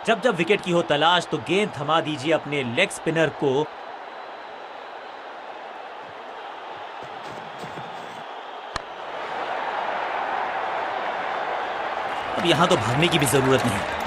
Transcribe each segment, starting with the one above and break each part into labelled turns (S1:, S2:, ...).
S1: जब जब विकेट की हो तलाश तो गेंद थमा दीजिए अपने लेग स्पिनर को। अब यहां तो भागने की भी जरूरत नहीं।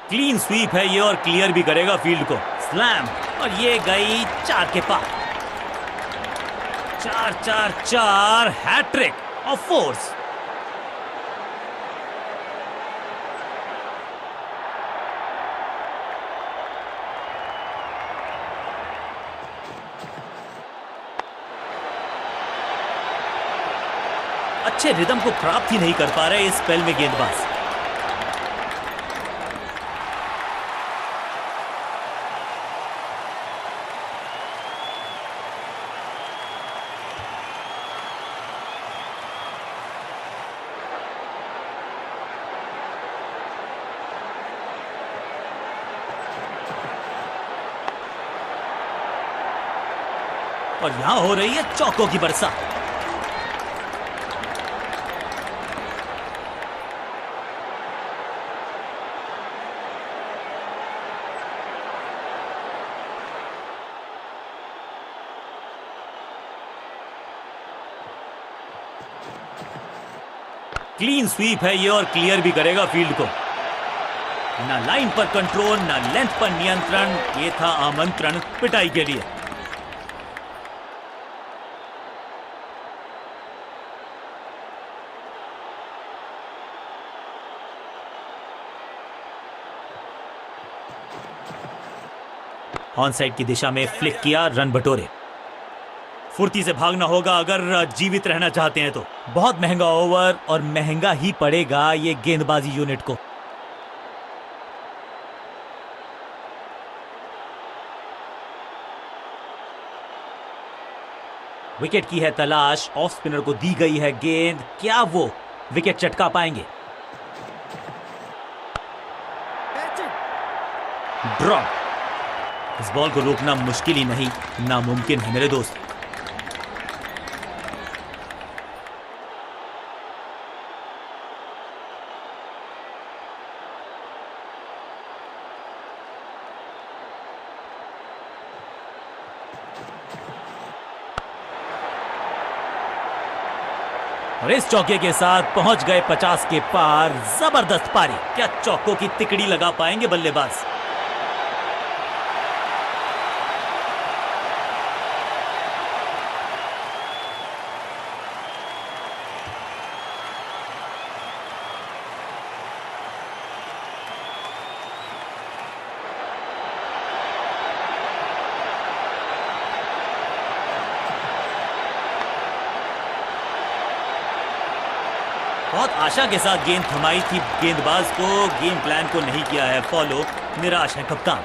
S1: क्लीन स्वीप है ये और क्लियर भी करेगा फील्ड को। स्लैम, और ये गई 4 के पार। 4-4-4 हैट्रिक ऑफ फोर्स। अच्छे रिदम को प्राप्त ही नहीं कर पा रहे इस स्पेल में गेंदबाज। और यहां हो रही है चौकों की बरसात। क्लीन स्वीप है ये और क्लियर भी करेगा फील्ड को। ना लाइन पर कंट्रोल, ना लेंथ पर नियंत्रण। ये था आमंत्रण पिटाई के लिए। ऑन साइड की दिशा में फ्लिक किया, रन बटोरे। फुर्ती से भागना होगा अगर जीवित रहना चाहते हैं तो। बहुत महंगा ओवर और महंगा ही पड़ेगा ये गेंदबाजी यूनिट को। विकेट की है तलाश, ऑफ स्पिनर को दी गई है गेंद। क्या वो विकेट चटका पाएंगे? ड्रॉप। इस बॉल को रोकना मुश्किल ही नहीं, नामुमकिन है मेरे दोस्त। और इस चौके के साथ पहुंच गए 50 के पार। जबरदस्त पारी। क्या चौकों की तिकड़ी लगा पाएंगे बल्लेबाज? बहुत आशा के साथ गेंद थमाई थी गेंदबाज को। गेम प्लान को नहीं किया है फॉलो। निराश है कप्तान।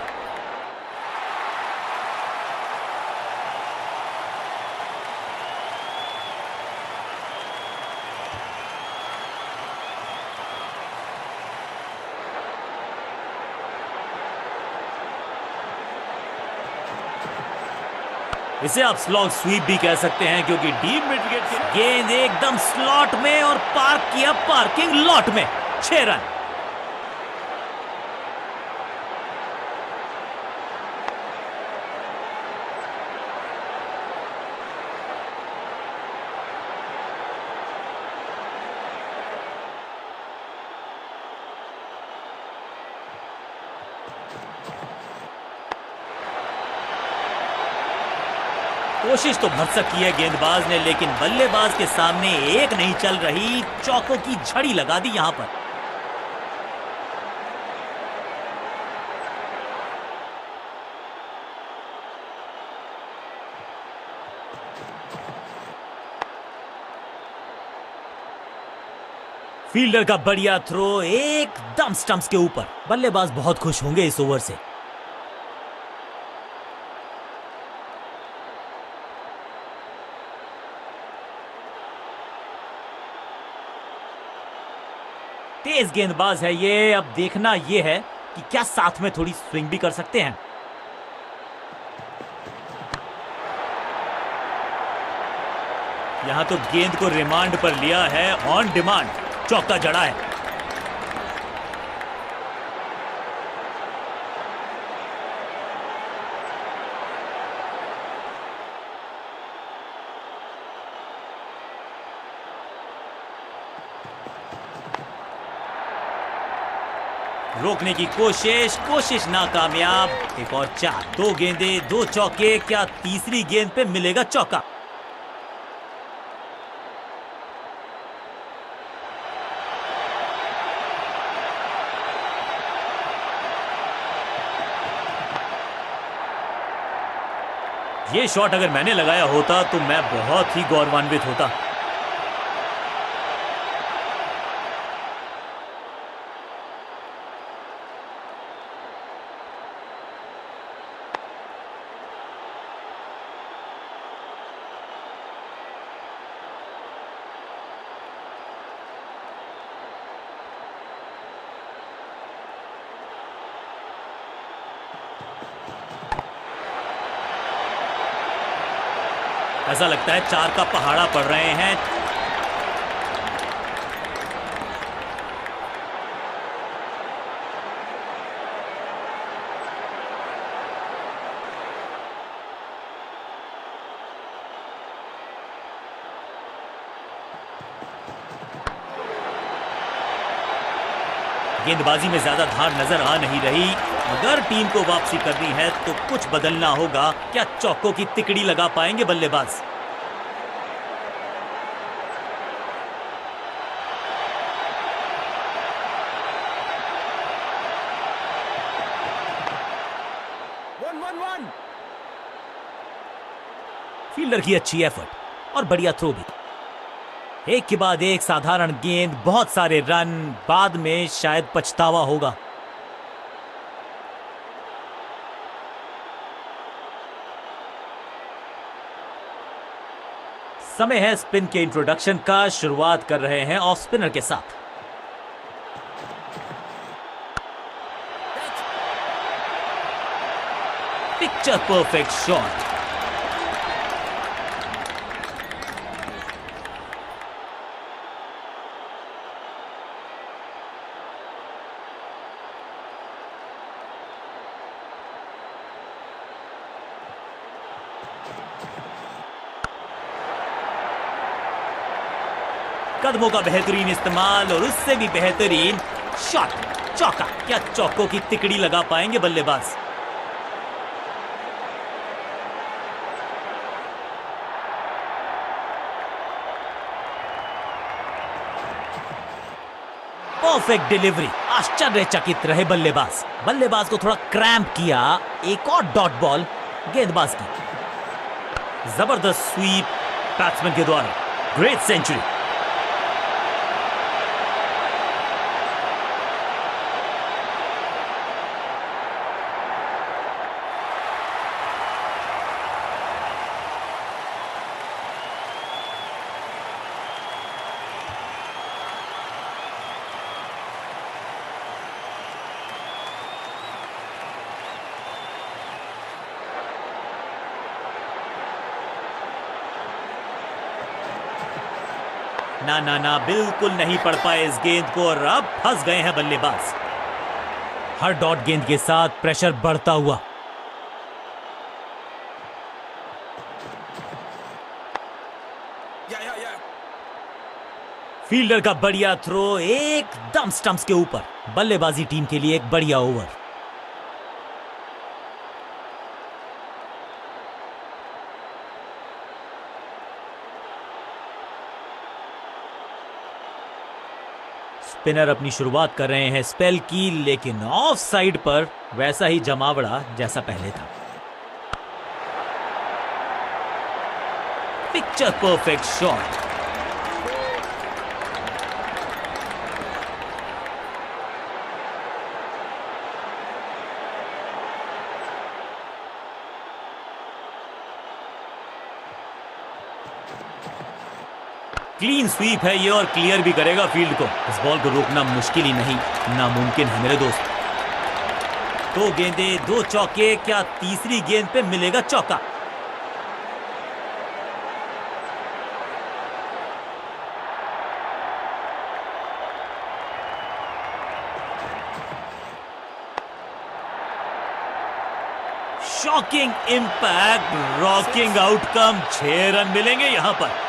S1: इसे आप स्लॉग स्वीप भी कह सकते हैं क्योंकि डीप मिड विकेट की गेंद एकदम स्लॉट में और पार्क किया पार्किंग लॉट में। 6 रन। कोशिश तो भरसक की है गेंदबाज ने, लेकिन बल्लेबाज के सामने एक नहीं चल रही। चौकों की झड़ी लगा दी यहां पर। फील्डर का बढ़िया थ्रो एकदम स्टंप्स के ऊपर। बल्लेबाज बहुत खुश होंगे इस ओवर से। तेज गेंदबाज है ये। अब देखना ये है कि क्या साथ में थोड़ी स्विंग भी कर सकते हैं। यहां तो गेंद को रिमांड पर लिया है, ऑन डिमांड चौका जड़ा है। रोकने की कोशिश नाकामयाब। एक और 4, 2 गेंदें 2 चौके, क्या तीसरी गेंद पे मिलेगा चौका? ये शॉट अगर मैंने लगाया होता तो मैं बहुत ही गौरवान्वित होता। ऐसा लगता है 4 का पहाड़ा पड़ रहे हैं। गेंदबाजी में ज्यादा धार नजर आ नहीं रही। अगर टीम को वापसी करनी है तो कुछ बदलना होगा। क्या चौकों की तिकड़ी लगा पाएंगे बल्लेबाज? फील्डर की अच्छी एफर्ट और बढ़िया थ्रो भी। एक के बाद एक साधारण गेंद, बहुत सारे रन, बाद में शायद पछतावा होगा। समय है स्पिन के इंट्रोडक्शन का। शुरुआत कर रहे हैं ऑफ स्पिनर के साथ। Picture perfect shot. कदमों का बेहतरीन इस्तेमाल और उससे भी बेहतरीन शॉट, चौका। क्या चौकों की तिकड़ी लगा पाएंगे बल्लेबाज? Perfect delivery. आश्चर्यचकित रहे बल्लेबाज। बल्लेबाज को थोड़ा क्रैम्प किया। एक और डॉट बॉल गेंदबाज की। जबरदस्त स्वीप बैट्समैन के द्वारा। Great century. ना ना ना, बिल्कुल नहीं पड़ पाए इस गेंद को और अब फंस गए हैं बल्लेबाज। हर डॉट गेंद के साथ प्रेशर बढ़ता हुआ। फील्डर का बढ़िया थ्रो एकदम स्टंप्स के ऊपर। बल्लेबाजी टीम के लिए एक बढ़िया ओवर। स्पिनर अपनी शुरुआत कर रहे हैं स्पेल की, लेकिन ऑफ साइड पर वैसा ही जमावड़ा जैसा पहले था। Picture perfect shot. Clean sweep है ये और क्लियर भी करेगा फील्ड को। इस बॉल को रोकना मुश्किल ही नहीं, नामुमकिन है मेरे दोस्त। दो गेंदे, दो चौके, क्या तीसरी गेंद पे मिलेगा चौका? Shocking impact, rocking outcome, 6 run मिलेंगे यहां पर।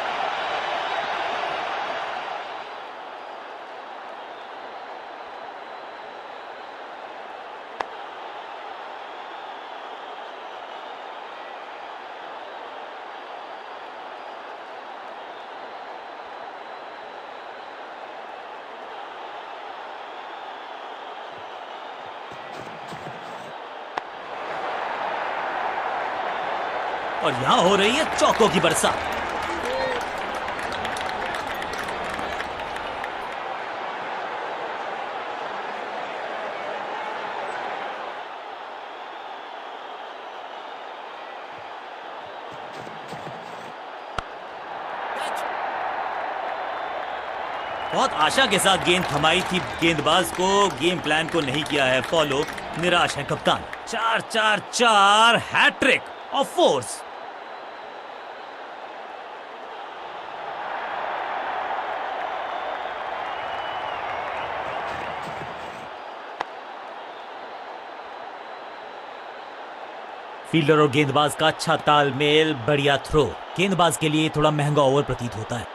S1: और यहां हो रही है चौकों की बरसात। बहुत आशा के साथ गेंद थमाई थी गेंदबाज को, गेम प्लान को नहीं किया है फॉलो, निराश है कप्तान। 4-4-4 हैट्रिक ऑफ फोर्स। फील्डर और गेंदबाज का अच्छा तालमेल, बढ़िया थ्रो। गेंदबाज के लिए थोड़ा महंगा ओवर प्रतीत होता है।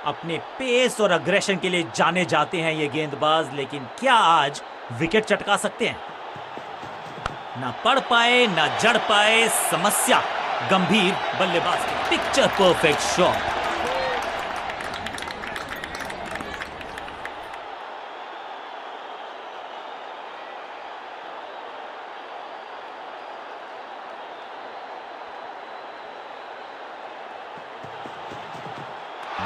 S1: अपने पेस और अग्रेशन के लिए जाने जाते हैं ये गेंदबाज, लेकिन क्या आज विकेट चटका सकते हैं? ना पढ़ पाए ना जड़ पाए, समस्या गंभीर। बल्लेबाज की picture perfect shot.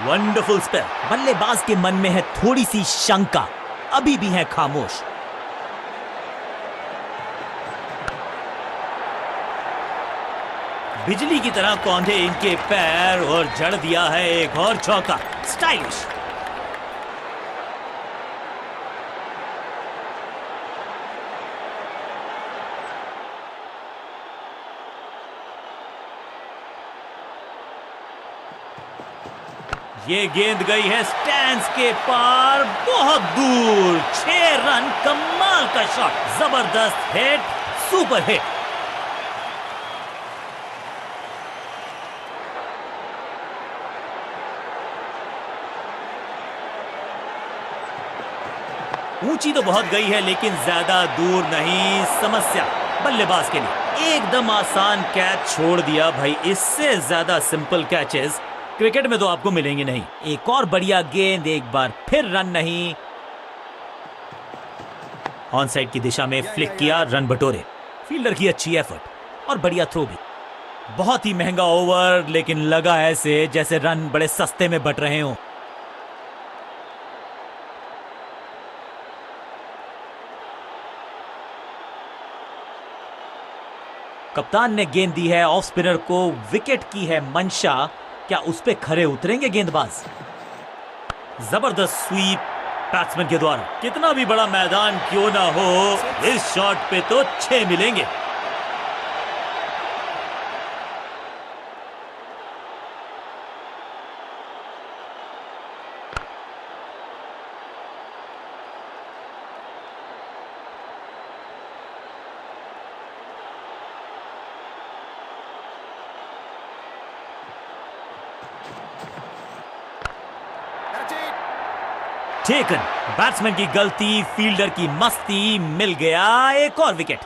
S1: Wonderful spell. बल्लेबाज के मन में है थोड़ी सी शंका, अभी भी है खामोश। बिजली की तरह कौंधे इनके पैर और जड़ दिया है एक और चौका। स्टाइलिश। ये गेंद गई है स्टैंड्स के पार, बहुत दूर। 6 रन, कमाल का शॉट, जबरदस्त हिट, सुपर हिट। ऊंची तो बहुत गई है लेकिन ज्यादा दूर नहीं। समस्या बल्लेबाज के लिए एकदम आसान कैच छोड़ दिया भाई। इससे ज्यादा सिंपल कैचेस क्रिकेट में तो आपको मिलेंगे नहीं। एक और बढ़िया गेंद, एक बार फिर रन नहीं। ऑन साइड की दिशा में फ्लिक किया, रन बटोरे। फील्डर की अच्छी एफर्ट और बढ़िया थ्रो भी। बहुत ही महंगा ओवर, लेकिन लगा ऐसे जैसे रन बड़े सस्ते में बट रहे हों। कप्तान ने गेंद दी है ऑफ स्पिनर को, विकेट की है मंशा। क्या उस पे खरे उतरेंगे गेंदबाज? जबरदस्त स्वीप बैट्समैन के द्वारा। कितना भी बड़ा मैदान क्यों ना हो, इस शॉट पे तो 6 मिलेंगे। टेकन। बैट्समैन की गलती, फील्डर की मस्ती, मिल गया एक और विकेट।